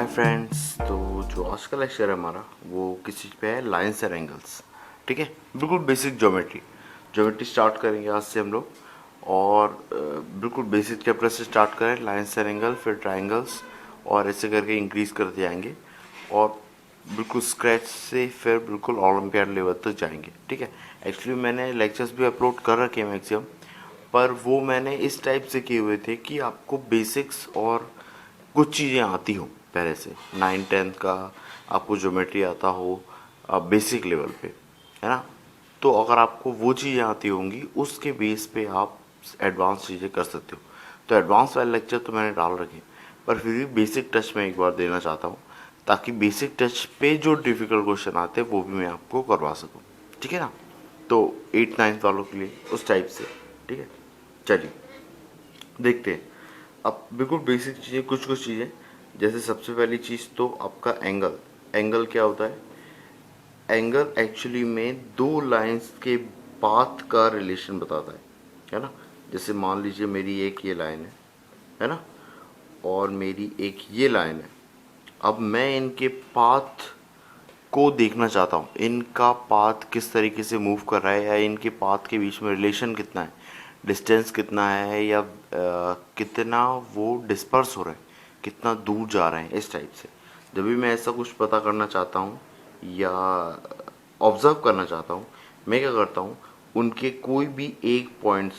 Hi friends. तो जो आज का लेक्चर है हमारा वो किस चीज़ पे है, लाइन्स एंड एंगल्स। ठीक है, बिल्कुल बेसिक ज्योमेट्री स्टार्ट करेंगे आज से हम लोग। और बिल्कुल बेसिक चैप्टर से स्टार्ट करें, लाइन्स एंड एंगल, फिर ट्राइंगल्स, और ऐसे करके इंक्रीज करते जाएंगे और बिल्कुल स्क्रैच से फिर बिल्कुल ओलंपियाड लेवल तक जाएंगे। ठीक है, एक्चुअली मैंने लेक्चर्स भी अपलोड कर रखे हैं मैक्सिमम, पर वो मैंने इस टाइप से किए हुए थे कि आपको बेसिक्स और कुछ चीज़ें आती हो पहले से, 9th-10th का आपको ज्योमेट्री आता हो बेसिक लेवल पे, है ना। तो अगर आपको वो चीज़ें आती होंगी उसके बेस पे आप एडवांस चीज़ें कर सकते हो। तो एडवांस वाले लेक्चर तो मैंने डाल रखे, पर फिर भी बेसिक टच में एक बार देना चाहता हूँ, ताकि बेसिक टच पे जो डिफ़िकल्ट क्वेश्चन आते हैं वो भी मैं आपको करवा सकूँ। ठीक है ना। तो 8th-9th वालों के लिए उस टाइप से। ठीक है, चलिए देखते हैं। अब बिल्कुल बेसिक चीज़ें, कुछ कुछ चीज़ें, जैसे सबसे पहली चीज़ तो आपका एंगल। एंगल क्या होता है? एंगल एक्चुअली में दो लाइंस के पाथ का रिलेशन बताता है ना। जैसे मान लीजिए मेरी एक ये लाइन है ना, और मेरी एक ये लाइन है। अब मैं इनके पाथ को देखना चाहता हूँ, इनका पाथ किस तरीके से मूव कर रहा है, या इनके पाथ के बीच में रिलेशन कितना है, डिस्टेंस कितना है, या कितना वो डिस्पर्स हो रहे हैं, कितना दूर जा रहे हैं, इस टाइप से। जब भी मैं ऐसा कुछ पता करना चाहता हूँ या ऑब्जर्व करना चाहता हूँ, मैं क्या करता हूँ, उनके कोई भी एक पॉइंट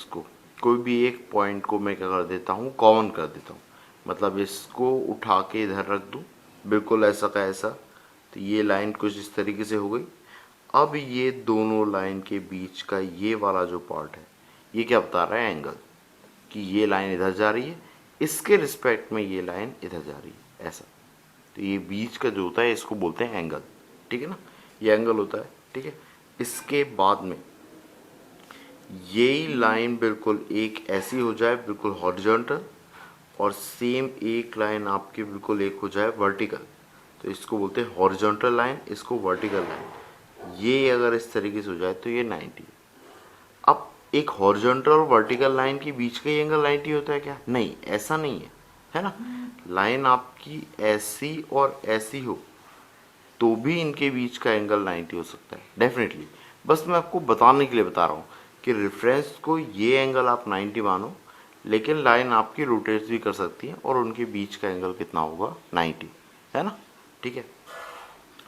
को मैं क्या कर देता हूँ, कॉमन कर देता हूँ। मतलब इसको उठा के इधर रख दूँ, बिल्कुल ऐसा का ऐसा। तो ये लाइन कुछ इस तरीके से हो गई। अब ये दोनों लाइन के बीच का ये वाला जो पार्ट है, ये क्या बता रहा है, एंगल, कि ये लाइन इधर जा रही है, इसके रिस्पेक्ट में ये लाइन इधर जा रही है, ऐसा। तो ये बीच का जो होता है इसको बोलते हैं एंगल। ठीक है ना, ये एंगल होता है। ठीक है, इसके बाद में यही लाइन बिल्कुल एक ऐसी हो जाए, बिल्कुल हॉरिजॉन्टल, और सेम एक लाइन आपकी बिल्कुल एक हो जाए वर्टिकल, तो इसको बोलते हैं हॉरिजॉन्टल लाइन, इसको वर्टिकल लाइन। ये अगर इस तरीके से हो जाए तो ये 90। अब एक हॉरिजॉन्टल और वर्टिकल लाइन के बीच का ही एंगल 90 होता है क्या? नहीं, ऐसा नहीं है ना। लाइन आपकी ऐसी और ऐसी हो तो भी इनके बीच का एंगल 90 हो सकता है, डेफिनेटली। बस मैं आपको बताने के लिए बता रहा हूँ कि रेफरेंस को ये एंगल आप 90 मानो, लेकिन लाइन आपकी रोटेट भी कर सकती है और उनके बीच का एंगल कितना होगा, 90, है ना। ठीक है।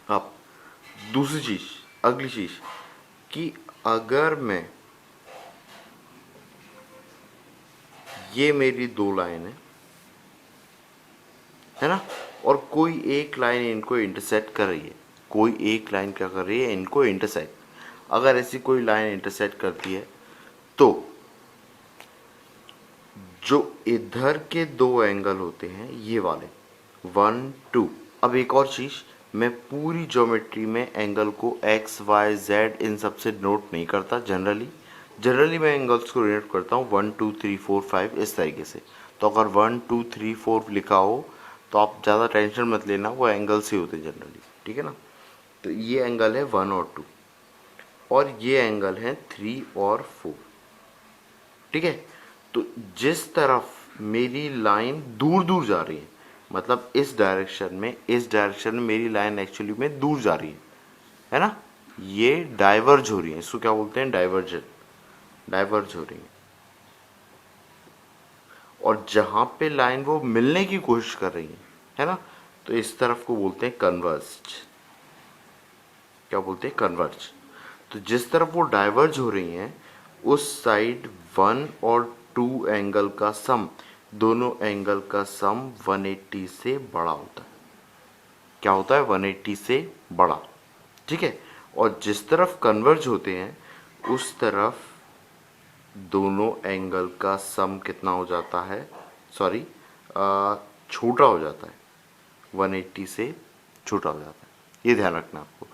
अब दूसरी चीज़, अगली चीज़, कि अगर मैं, ये मेरी दो लाइन है ना, और कोई एक लाइन इनको इंटरसेक्ट कर रही है, कोई एक लाइन क्या कर रही है, इनको इंटरसेक्ट। अगर ऐसी कोई लाइन इंटरसेक्ट करती है तो जो इधर के दो एंगल होते हैं ये वाले, 1 2। अब एक और चीज़, मैं पूरी ज्योमेट्री में एंगल को एक्स वाई जेड इन सब से नोट नहीं करता। जनरली मैं एंगल्स को नोट करता हूँ 1 2 3 4 5 इस तरीके से। तो अगर 1 2 3 4 लिखा हो तो आप ज़्यादा टेंशन मत लेना, वो एंगल से होते जनरली। ठीक है ना। तो ये एंगल है 1 और 2, और ये एंगल है 3 और 4। ठीक है। तो जिस तरफ मेरी लाइन दूर दूर जा रही है, मतलब इस डायरेक्शन में मेरी लाइन एक्चुअली में दूर जा रही है ना, ये डाइवर्ज हो रही है, इसको क्या बोलते हैं, डाइवर्जन, डाइवर्ज हो रही है। और जहां पे लाइन वो मिलने की कोशिश कर रही है ना, तो इस तरफ को बोलते हैं कन्वर्ज। क्या बोलते हैं, कन्वर्ज। तो जिस तरफ वो डाइवर्ज हो रही हैं उस साइड 1 और 2 एंगल का सम, दोनों एंगल का सम 180 से बड़ा होता है। क्या होता है, 180 से बड़ा। ठीक है। और जिस तरफ कन्वर्ज होते हैं उस तरफ दोनों एंगल का सम कितना हो जाता है, सॉरी, छोटा हो जाता है, 180 से छोटा हो जाता है। ये ध्यान रखना आपको।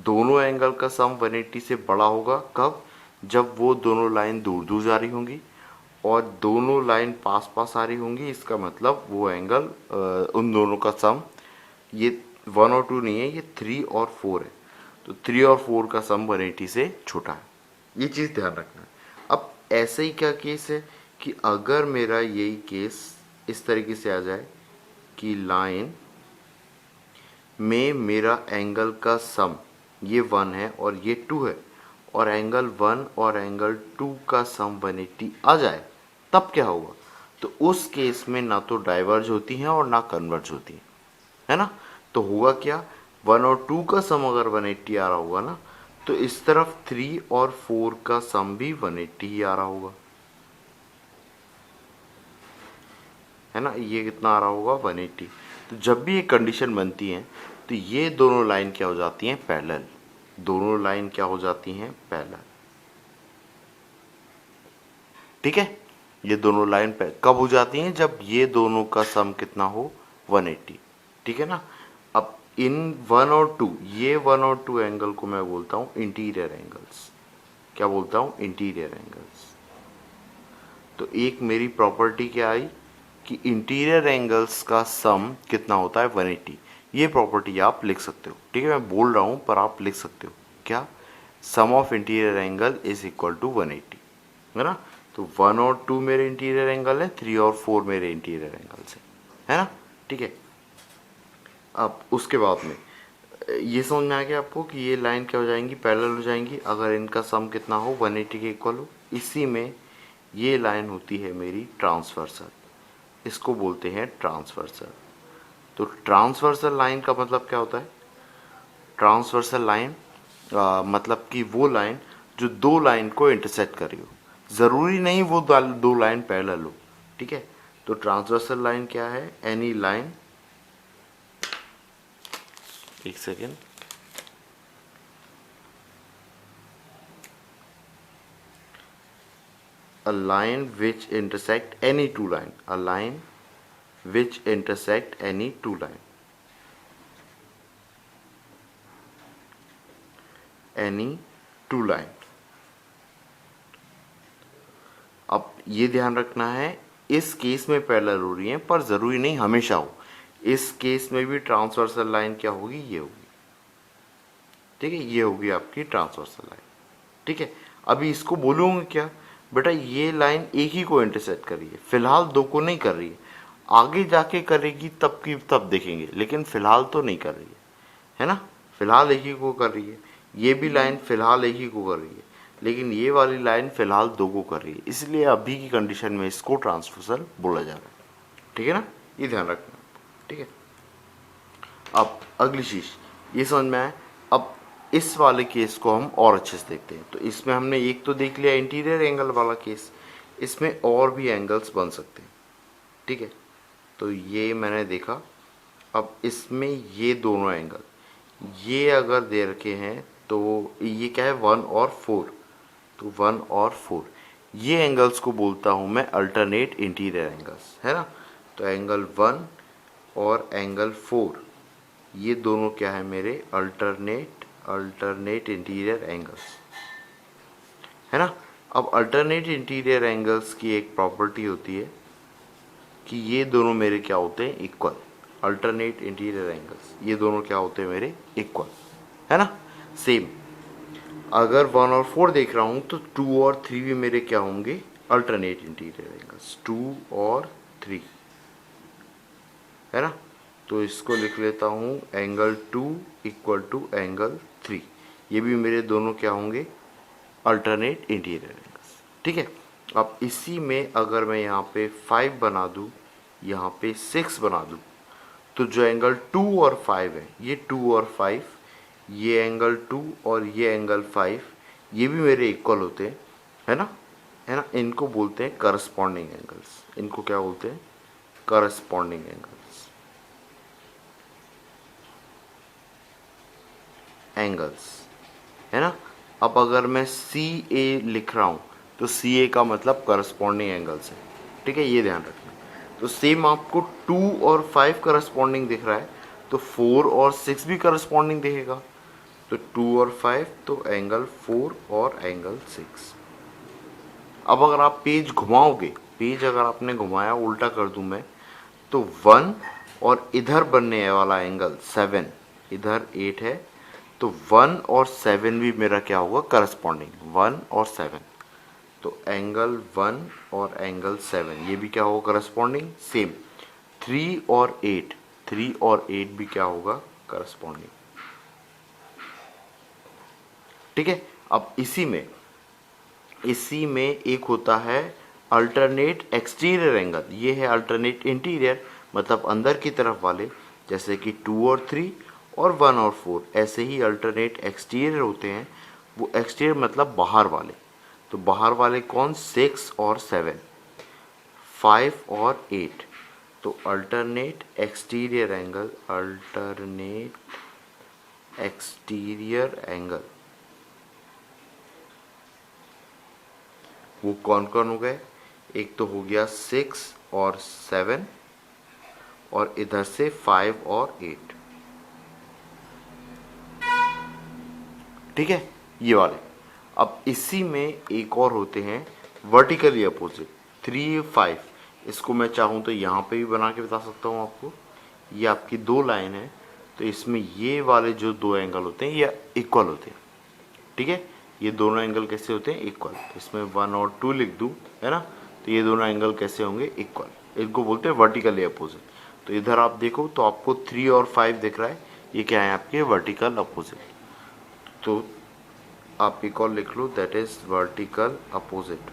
दोनों एंगल का सम 180 से बड़ा होगा कब, जब वो दोनों लाइन दूर दूर जा रही होंगी और दोनों लाइन पास पास आ रही होंगी। इसका मतलब वो एंगल, उन दोनों का सम, ये 1 और 2 नहीं है, ये 3 और 4 है। तो 3 और 4 का सम 180 से छोटा है। ये चीज़ ध्यान रखना है। अब ऐसे ही क्या केस है कि अगर मेरा यही केस इस तरीके से आ जाए कि लाइन में मेरा एंगल का सम ये 1 है और ये 2 है, और एंगल 1 और एंगल 2 का सम 180 आ जाए, तब क्या होगा? तो उस केस में ना तो डाइवर्ज होती हैं और ना कन्वर्ज होती हैं, है ना? तो होगा क्या, 1 और 2 का सम अगर 180 आ रहा होगा ना, तो इस तरफ 3 और 4 का सम भी 180 ही आ रहा होगा, है ना? ये कितना आ रहा होगा? 180। तो जब भी ये कंडीशन बनती है तो ये दोनों लाइन क्या हो जाती हैं? पैरेलल। दोनों लाइन क्या हो जाती हैं? पैरेलल। ठीक है, ये दोनों लाइन पे कब हो जाती हैं? जब ये दोनों का सम कितना हो? 180। ठीक है ना? अब इन 1 और 2, ये 1 और 2 एंगल को मैं बोलता हूँ इंटीरियर एंगल्स। क्या बोलता हूँ? Interior angles. तो एक मेरी प्रॉपर्टी क्या आई कि इंटीरियर एंगल्स का सम कितना होता है? 180। ये प्रॉपर्टी आप लिख सकते हो, ठीक है? मैं बोल रहा हूँ पर आप लिख सकते हो। क्या? Sum of interior angle is equal to 180, है ना? तो 1 और 2 मेरे इंटीरियर एंगल है, 3 और 4 मेरे इंटीरियर एंगल्स है ना? ठीक है। अब उसके बाद में ये समझ में आ गया आपको कि ये लाइन क्या हो जाएंगी? पैरेलल हो जाएंगी अगर इनका सम कितना हो? 180 के इक्वल हो। इसी में ये लाइन होती है मेरी ट्रांसवर्सल, इसको बोलते हैं ट्रांसवर्सल। तो ट्रांसवर्सल लाइन का मतलब क्या होता है? ट्रांसवर्सल लाइन मतलब कि वो लाइन जो दो लाइन को इंटरसेक्ट कर रही हो, ज़रूरी नहीं वो दो लाइन पैरेलल हो, ठीक है? तो ट्रांसवर्सल लाइन क्या है? एनी लाइन, एक second, a line which intersect any two line, a line which intersect any two line, any two line। अब ये ध्यान रखना है, इस केस में पैरेलल हो रही है पर ज़रूरी नहीं हमेशा हो। इस केस में भी ट्रांसवर्सल लाइन क्या होगी? ये होगी, ठीक है? ये होगी आपकी ट्रांसवर्सल लाइन, ठीक है? अभी इसको बोलूँगा क्या? बेटा ये लाइन एक ही को इंटरसेक्ट कर रही है, फिलहाल दो को नहीं कर रही है, आगे जाके करेगी तब की तब देखेंगे, लेकिन फिलहाल तो नहीं कर रही है ना? फिलहाल एक ही को कर रही है। ये भी लाइन फिलहाल एक ही को कर रही है, लेकिन ये वाली लाइन फिलहाल दो को कर रही है, इसलिए अभी की कंडीशन में इसको ट्रांसवर्सल बोला जा रहा है, ठीक है ना? ये ध्यान रखना, ठीक है? अब अगली चीज ये समझ में आए। अब इस वाले केस को हम और अच्छे से देखते हैं। तो इसमें हमने एक तो देख लिया इंटीरियर एंगल वाला केस, इसमें और भी एंगल्स बन सकते हैं, ठीक है? तो ये मैंने देखा। अब इसमें ये दोनों एंगल ये अगर दे रखे हैं तो ये क्या है? 1 और 4। तो 1 और 4 ये एंगल्स को बोलता हूँ मैं अल्टरनेट इंटीरियर एंगल्स, है ना? तो एंगल 1 और एंगल 4 ये दोनों क्या है मेरे? अल्टरनेट इंटीरियर एंगल्स, है ना? अब अल्टरनेट इंटीरियर एंगल्स की एक प्रॉपर्टी होती है कि ये दोनों मेरे क्या होते हैं? इक्वल। अल्टरनेट इंटीरियर एंगल्स ये दोनों क्या होते हैं मेरे? इक्वल, है ना? सेम अगर 1 और 4 देख रहा हूँ तो 2 और 3 भी मेरे क्या होंगे? अल्टरनेट इंटीरियर एंगल्स, 2 और 3, है ना? तो इसको लिख लेता हूँ एंगल 2 इक्वल टू एंगल 3। ये भी मेरे दोनों क्या होंगे? अल्टरनेट इंटीरियर एंगल्स, ठीक है? अब इसी में अगर मैं यहाँ पे 5 बना दूँ, यहाँ पे 6 बना दूँ, तो जो एंगल 2 और 5 है, ये 2 और 5, ये एंगल 2 और ये एंगल 5 ये भी मेरे इक्वल होते हैं, है ना? है ना? इनको बोलते हैं करस्पॉन्डिंग एंगल्स। इनको क्या बोलते हैं? करस्पॉन्डिंग एंगल्स, है ना? अब अगर मैं सी ए लिख रहा हूँ तो सी ए का मतलब करस्पॉन्डिंग एंगल्स है, ठीक है? ये ध्यान रखना। तो सेम आपको 2 और 5 करस्पॉन्डिंग दिख रहा है तो 4 और 6 भी करस्पॉन्डिंग दिखेगा। तो 2 और 5 तो एंगल 4 और एंगल 6। अब अगर आप पेज घुमाओगे, पेज अगर आपने घुमाया, उल्टा कर दूं मैं, तो 1 और इधर बनने वाला एंगल 7, इधर 8 है, तो 1 और 7 भी मेरा क्या होगा? करस्पॉन्डिंग, 1 और 7। तो एंगल 1 और एंगल 7 ये भी क्या होगा? करस्पॉन्डिंग। सेम 3 और 8, 3 और 8 भी क्या होगा? करस्पॉन्डिंग। ठीक है, अब इसी में एक होता है अल्टरनेट एक्सटीरियर एंगल, ये है अल्टरनेट इंटीरियर मतलब अंदर की तरफ वाले, जैसे कि 2 और 3 और 1 और 4, ऐसे ही अल्टरनेट एक्सटीरियर होते हैं। वो एक्सटीरियर मतलब बाहर वाले, तो बाहर वाले कौन, 6 और 7, 5 और 8। तो अल्टरनेट एक्सटीरियर एंगल वो कौन कौन हो गए, एक तो हो गया 6 और 7 और इधर से 5 और 8। ठीक है, ये वाले। अब इसी में एक और होते हैं वर्टिकली अपोजिट, 3 5। इसको मैं चाहूँ तो यहाँ पे भी बना के बता सकता हूँ आपको। ये आपकी दो लाइन है, तो इसमें ये वाले जो दो एंगल होते हैं ये इक्वल होते हैं। ठीक है, ये दोनों एंगल कैसे होते हैं, इक्वल। इसमें 1 और 2 लिख दूँ, है ना, तो ये दोनों एंगल कैसे होंगे, इक्वल। इनको बोलते हैं वर्टिकली अपोजिट। तो इधर आप देखो तो आपको 3 और 5 दिख रहा है, ये क्या है आपके वर्टिकल अपोजिट। तो आप एक और लिख लो, that is vertical opposite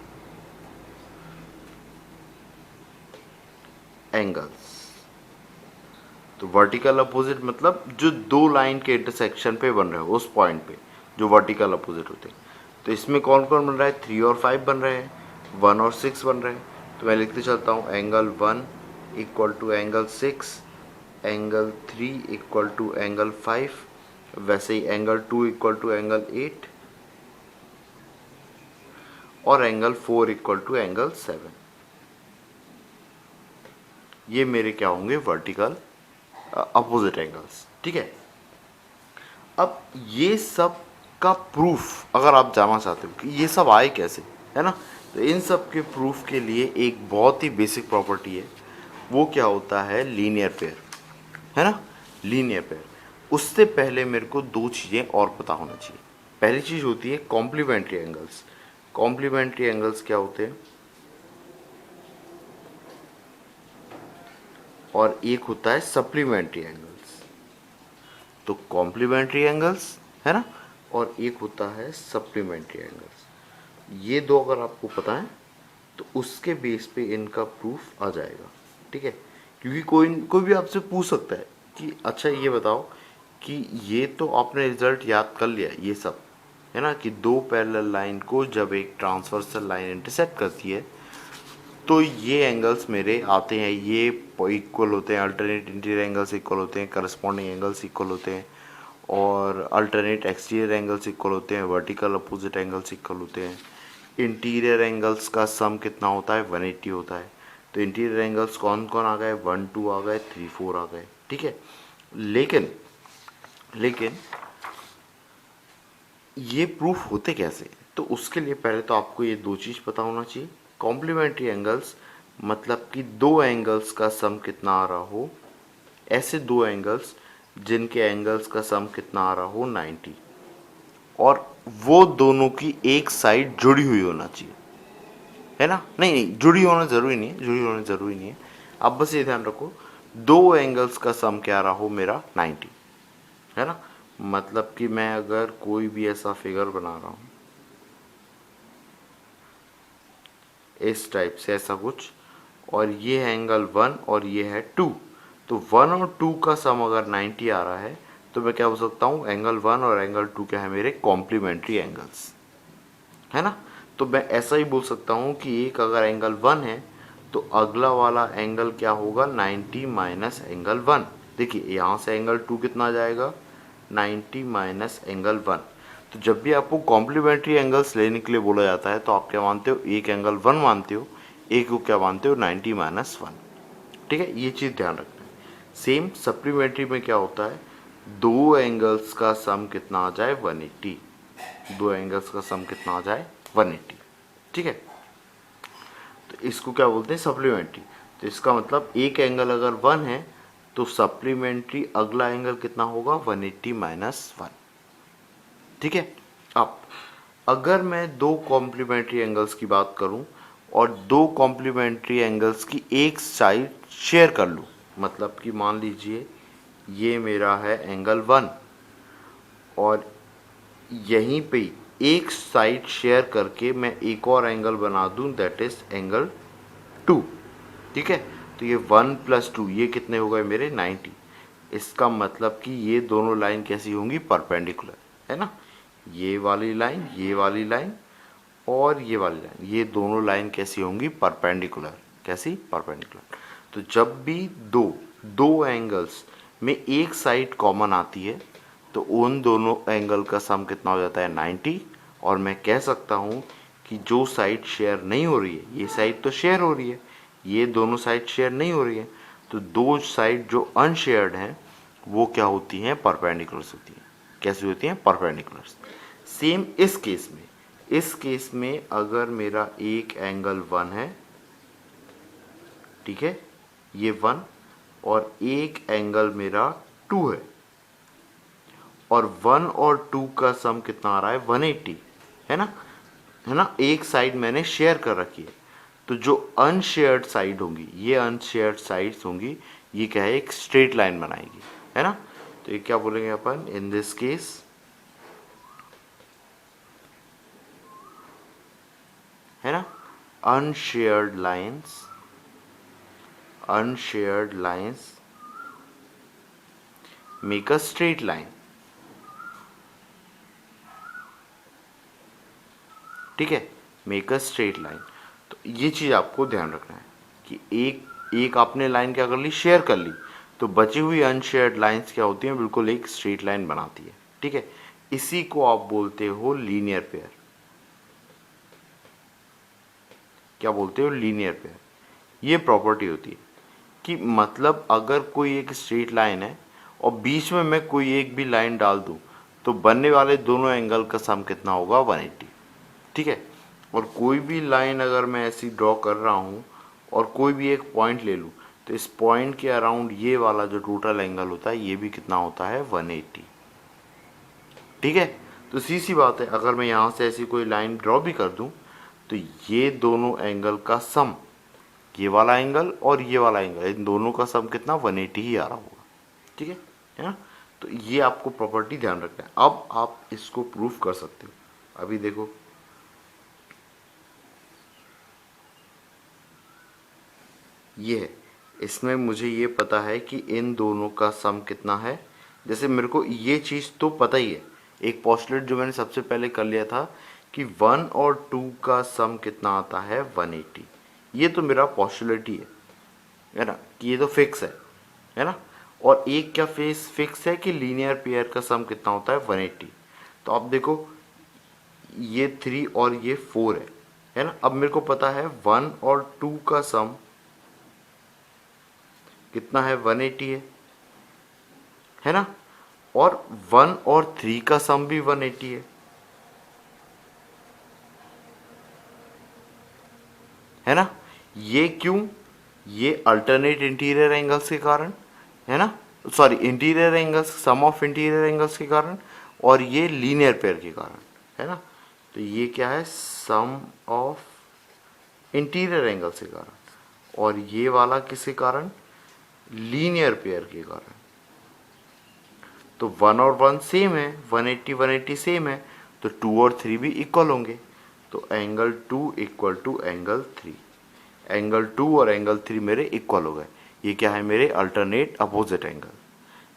angles. तो वर्टिकल अपोजिट मतलब जो दो लाइन के इंटरसेक्शन पे बन रहे हो, उस पॉइंट पे जो वर्टिकल अपोजिट होते हैं। तो इसमें कौन कौन बन रहा है, 3 और 5 बन रहे हैं, 1 और 6 बन रहे हैं। तो मैं लिखते चलता हूँ, angle 1 equal to angle 6, angle 3 equal to angle 5, वैसे ही एंगल 2 इक्वल टू एंगल 8 और एंगल 4 इक्वल टू एंगल 7। ये मेरे क्या होंगे, वर्टिकल अपोजिट एंगल्स। ठीक है, अब ये सब का प्रूफ अगर आप जानना चाहते हो कि ये सब आए कैसे, है ना, तो इन सब के प्रूफ के लिए एक बहुत ही बेसिक प्रॉपर्टी है, वो क्या होता है, लीनियर पेयर, है ना, लीनियर पेयर। उससे पहले मेरे को दो चीज़ें और पता होना चाहिए। पहली चीज़ होती है कॉम्प्लीमेंट्री एंगल्स। कॉम्प्लीमेंट्री एंगल्स क्या होते हैं, और एक होता है सप्लीमेंट्री एंगल्स। तो कॉम्प्लीमेंट्री एंगल्स, है ना, और एक होता है सप्लीमेंट्री एंगल्स। ये दो अगर आपको पता है तो उसके बेस पे इनका प्रूफ आ जाएगा। ठीक है, क्योंकि कोई भी आपसे पूछ सकता है कि अच्छा ये बताओ कि ये तो आपने रिजल्ट याद कर लिया ये सब, है ना, कि दो पैरेलल लाइन को जब एक ट्रांसवर्सल लाइन इंटरसेक्ट करती है तो ये एंगल्स मेरे आते हैं, ये इक्वल होते हैं, अल्टरनेट इंटीरियर एंगल्स इक्वल होते हैं, करस्पॉन्डिंग एंगल्स इक्वल होते हैं, और अल्टरनेट एक्सटीरियर एंगल्स इक्वल होते हैं, वर्टिकल अपोजिट एंगल्स इक्वल होते हैं। इंटीरियर एंगल्स का सम कितना होता है, 180 होता है। तो इंटीरियर एंगल्स कौन कौन आ गए, 1 2 आ गए, 3 4 आ गए। ठीक है, लेकिन ये प्रूफ होते कैसे, तो उसके लिए पहले तो आपको ये दो चीज़ पता होना चाहिए। कॉम्प्लीमेंट्री एंगल्स मतलब कि दो एंगल्स का सम कितना आ रहा हो, ऐसे दो एंगल्स जिनके एंगल्स का सम कितना आ रहा हो 90, और वो दोनों की एक साइड जुड़ी हुई होना चाहिए, है ना। नहीं, जुड़ी होना ज़रूरी नहीं है, अब बस ये ध्यान रखो दो एंगल्स का सम क्या आ रहा हो मेरा 90, है ना। मतलब कि मैं अगर कोई भी ऐसा फिगर बना रहा हूँ इस टाइप से, ऐसा कुछ, और ये है एंगल 1 और ये है 2, तो 1 और 2 का सम अगर 90 आ रहा है तो मैं क्या बोल सकता हूँ, एंगल 1 और एंगल 2 क्या है मेरे, कॉम्प्लीमेंट्री एंगल्स, है ना। तो मैं ऐसा ही बोल सकता हूँ कि एक अगर एंगल 1 है तो अगला वाला एंगल क्या होगा, 90 माइनस एंगल 1। देखिए यहाँ से एंगल 2 कितना आ जाएगा, 90 माइनस एंगल 1। तो जब भी आपको कॉम्प्लीमेंट्री एंगल्स लेने के लिए बोला जाता है तो आप क्या मानते हो, एक एंगल 1 मानते हो, एक को क्या मानते हो, 90 माइनस 1। ठीक है, ये चीज़ ध्यान रखना है। सेम सप्लीमेंट्री में क्या होता है, दो एंगल्स का सम कितना आ जाए, 180। दो एंगल्स का सम कितना आ जाए, 180। ठीक है, तो इसको क्या बोलते हैं, सप्लीमेंट्री। तो इसका मतलब एक एंगल अगर 1 है तो सप्लीमेंट्री अगला एंगल कितना होगा, 180 माइनस 1। ठीक है, अब अगर मैं दो कॉम्प्लीमेंट्री एंगल्स की बात करूं और दो कॉम्प्लीमेंट्री एंगल्स की एक साइड शेयर कर लूं, मतलब कि मान लीजिए ये मेरा है एंगल 1, और यहीं पे एक साइड शेयर करके मैं एक और एंगल बना दूं, दैट इज एंगल 2। ठीक है, तो ये 1 + 2 ये कितने हो गए मेरे 90। इसका मतलब कि ये दोनों लाइन कैसी होंगी, परपेंडिकुलर, है ना। ये वाली लाइन, ये वाली लाइन और ये वाली लाइन, ये दोनों लाइन कैसी होंगी, परपेंडिकुलर। कैसी, परपेंडिकुलर। तो जब भी दो दो एंगल्स में एक साइड कॉमन आती है तो उन दोनों एंगल का सम कितना हो जाता है, 90। और मैं कह सकता हूँ कि जो साइड शेयर नहीं हो रही है, ये साइड तो शेयर हो रही है, ये दोनों साइड शेयर नहीं हो रही है, तो दो साइड जो अनशेयर्ड हैं वो क्या होती हैं, परपेंडिकुलर्स होती हैं। कैसी होती हैं, परपेंडिकुलर्स। सेम इस केस में अगर मेरा एक एंगल 1 है, ठीक है, ये 1, और एक एंगल मेरा 2 और 1 और 2 का सम कितना आ रहा है, 180, है ना, है ना। एक साइड मैंने शेयर कर रखी है, तो जो अनशेयर्ड साइड होंगी, ये अनशेयर्ड साइड्स होंगी, ये क्या है, एक स्ट्रेट लाइन बनाएगी, है ना। तो ये क्या बोलेंगे अपन इन दिस केस, है ना, unshared lines make a straight line. ठीक है, मेक अ स्ट्रेट लाइन। तो ये चीज़ आपको ध्यान रखना है कि एक आपने लाइन क्या कर ली, शेयर कर ली, तो बची हुई अनशेयर्ड लाइंस क्या होती हैं, बिल्कुल एक स्ट्रेट लाइन बनाती है। ठीक है, इसी को आप बोलते हो लीनियर पेयर। क्या बोलते हो, लीनियर पेयर। ये प्रॉपर्टी होती है कि मतलब अगर कोई एक स्ट्रेट लाइन है और बीच में मैं कोई एक भी लाइन डाल दूं तो बनने वाले दोनों एंगल का सम कितना होगा, 180। ठीक है, और कोई भी लाइन अगर मैं ऐसी ड्रॉ कर रहा हूँ और कोई भी एक पॉइंट ले लूँ तो इस पॉइंट के अराउंड ये वाला जो टोटल एंगल होता है ये भी कितना होता है, 180। ठीक है, तो सीधी बात है, अगर मैं यहाँ से ऐसी कोई लाइन ड्रॉ भी कर दूँ तो ये दोनों एंगल का सम, ये वाला एंगल और ये वाला एंगल, इन दोनों का सम कितना, 180 ही आ रहा होगा। ठीक है ना। तो ये आपको प्रॉपर्टी ध्यान रखना है। अब आप इसको प्रूफ कर सकते हो। अभी देखो, ये है, इसमें मुझे ये पता है कि इन दोनों का सम कितना है। जैसे मेरे को ये चीज़ तो पता ही है, एक पोस्टुलेट जो मैंने सबसे पहले कर लिया था कि 1 और 2 का सम कितना आता है, 180। ये तो मेरा पोस्टुलेट ही है ना, कि ये तो फिक्स है ना। और एक क्या फेस फिक्स है कि लीनियर पेयर का सम कितना होता है, 180। तो आप देखो, ये 3 और ये 4 है ना। अब मेरे को पता है 1 और 2 का सम कितना है, 180 है ना। और 1 और 3 का सम भी 180 है ना। ये क्यों, ये अल्टरनेट इंटीरियर एंगल्स के कारण, है ना, sorry interior angles, sum of interior angles के कारण, और ये लीनियर पेयर के कारण, है ना। तो ये क्या है, सम ऑफ इंटीरियर एंगल्स के कारण, और ये वाला किसके कारण, लीनियर पेयर के कारण। तो 1 और 1 सेम है, 180 180 सेम है, तो 2 और 3 भी इक्वल होंगे। तो angle 2 equal to angle 3, angle 2 और एंगल 3 मेरे इक्वल हो गए। ये क्या है, मेरे अल्टरनेट अपोजिट एंगल।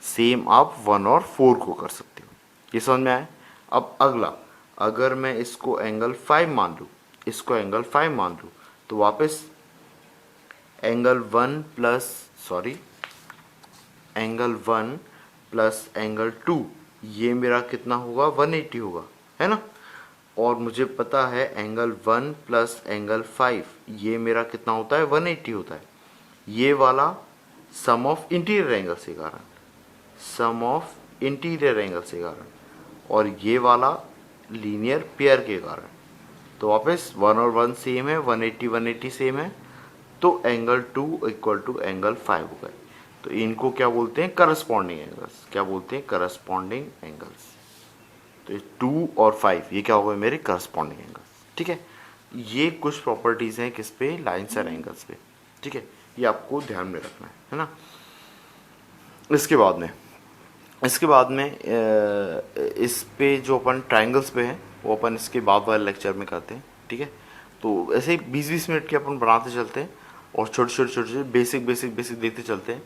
सेम आप 1 और 4 को कर सकते हो। ये समझ में आया। अब अगला, अगर मैं इसको एंगल 5 मान लूँ, इसको एंगल 5 मान लूँ, तो वापस angle 1 plus, sorry angle 1 plus angle 2, ये मेरा कितना होगा, 180 होगा, है ना। और मुझे पता है एंगल 1 प्लस एंगल 5 ये मेरा कितना होता है, 180 होता है। ये वाला सम ऑफ इंटीरियर एंगल के कारण, सम ऑफ इंटीरियर एंगल के कारण, और ये वाला लीनियर पेयर के कारण। तो वापस 1 और 1 सेम है, 180 180 सेम है, तो एंगल 2 इक्वल टू एंगल 5 हो गए। तो इनको क्या बोलते हैं, करस्पॉन्डिंग एंगल्स। क्या बोलते हैं, करस्पॉन्डिंग एंगल्स। तो 2 और 5 ये क्या हो गए, मेरे करस्पॉन्डिंग एंगल्स। ठीक है, ये कुछ प्रॉपर्टीज़ हैं किस पे, लाइन्स और एंगल्स पे। ठीक है, ये आपको ध्यान में रखना है ना। इसके बाद में इसके बाद में इस पे जो अपन ट्रायंगल्स पे हैं वो अपन इसके बाद वाले लेक्चर में करते हैं, ठीक है। तो ऐसे ही 20-20 मिनट के अपन बनाते चलते हैं और छोटे छोटे छोटे छोटे बेसिक बेसिक बेसिक देखते चलते हैं।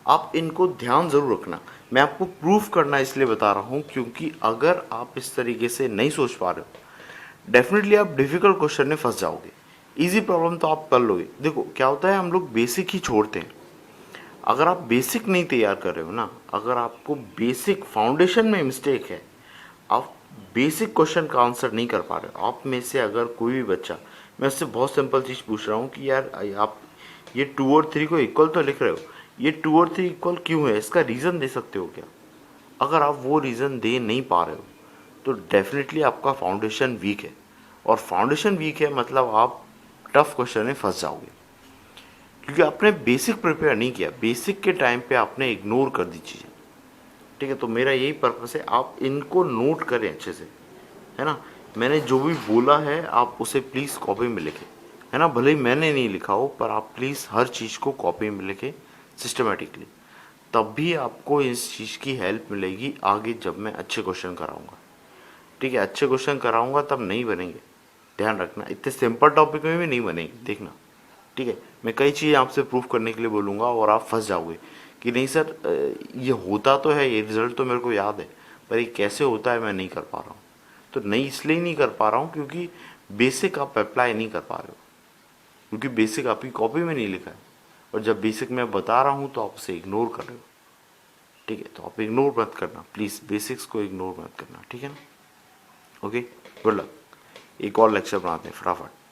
आप इनको ध्यान ज़रूर रखना। मैं आपको प्रूफ करना इसलिए बता रहा हूँ क्योंकि अगर आप इस तरीके से नहीं सोच पा रहे हो, डेफिनेटली आप डिफ़िकल्ट क्वेश्चन में फंस जाओगे। ईजी प्रॉब्लम तो आप कर लोगे। देखो क्या होता है, हम लोग बेसिक ही छोड़ते हैं। अगर आप बेसिक नहीं तैयार कर रहे हो ना, अगर आपको बेसिक फाउंडेशन में मिस्टेक है, आप बेसिक क्वेश्चन का आंसर नहीं कर पा रहे हो, आप में से अगर कोई भी बच्चा, मैं उससे बहुत सिंपल चीज़ पूछ रहा हूँ कि यार आप ये 2 और 3 को इक्वल तो लिख रहे हो, ये 2 और 3 इक्वल क्यों है, इसका रीज़न दे सकते हो क्या? अगर आप वो रीज़न दे नहीं पा रहे हो तो डेफिनेटली आपका फाउंडेशन वीक है, और फाउंडेशन वीक है मतलब आप टफ क्वेश्चन में फंस जाओगे क्योंकि आपने बेसिक प्रिपेयर नहीं किया। बेसिक के टाइम पे आपने इग्नोर कर दी चीज़ें, ठीक है। तो मेरा यही पर्पस है, आप इनको नोट करें अच्छे से, है ना। मैंने जो भी बोला है आप उसे प्लीज़ कॉपी में लिखें, है ना। भले ही मैंने नहीं लिखा हो पर आप प्लीज़ हर चीज़ को कॉपी में लिखें सिस्टमेटिकली, तब भी आपको इस चीज़ की हेल्प मिलेगी आगे जब मैं अच्छे क्वेश्चन कराऊंगा, ठीक है। अच्छे क्वेश्चन कराऊंगा तब नहीं बनेंगे, ध्यान रखना। इतने सिंपल टॉपिक में भी नहीं बनेंगे, देखना, ठीक है। मैं कई चीज़ें आपसे प्रूफ करने के लिए बोलूँगा और आप फंस जाओगे कि नहीं सर ये होता तो है, ये रिज़ल्ट तो मेरे को याद है, पर ये कैसे होता है मैं नहीं कर पा रहा हूँ। तो नहीं इसलिए नहीं कर पा रहा हूँ क्योंकि बेसिक आप अप्लाई नहीं कर पा रहे हो, क्योंकि बेसिक आपकी कॉपी में नहीं लिखा है, और जब बेसिक मैं बता रहा हूँ तो आप उसे इग्नोर कर रहे हो, ठीक है। तो आप इग्नोर मत करना प्लीज़, बेसिक्स को इग्नोर मत करना, ठीक है ना। Okay, good luck. एक और लेक्चर बनाते हैं फटाफट।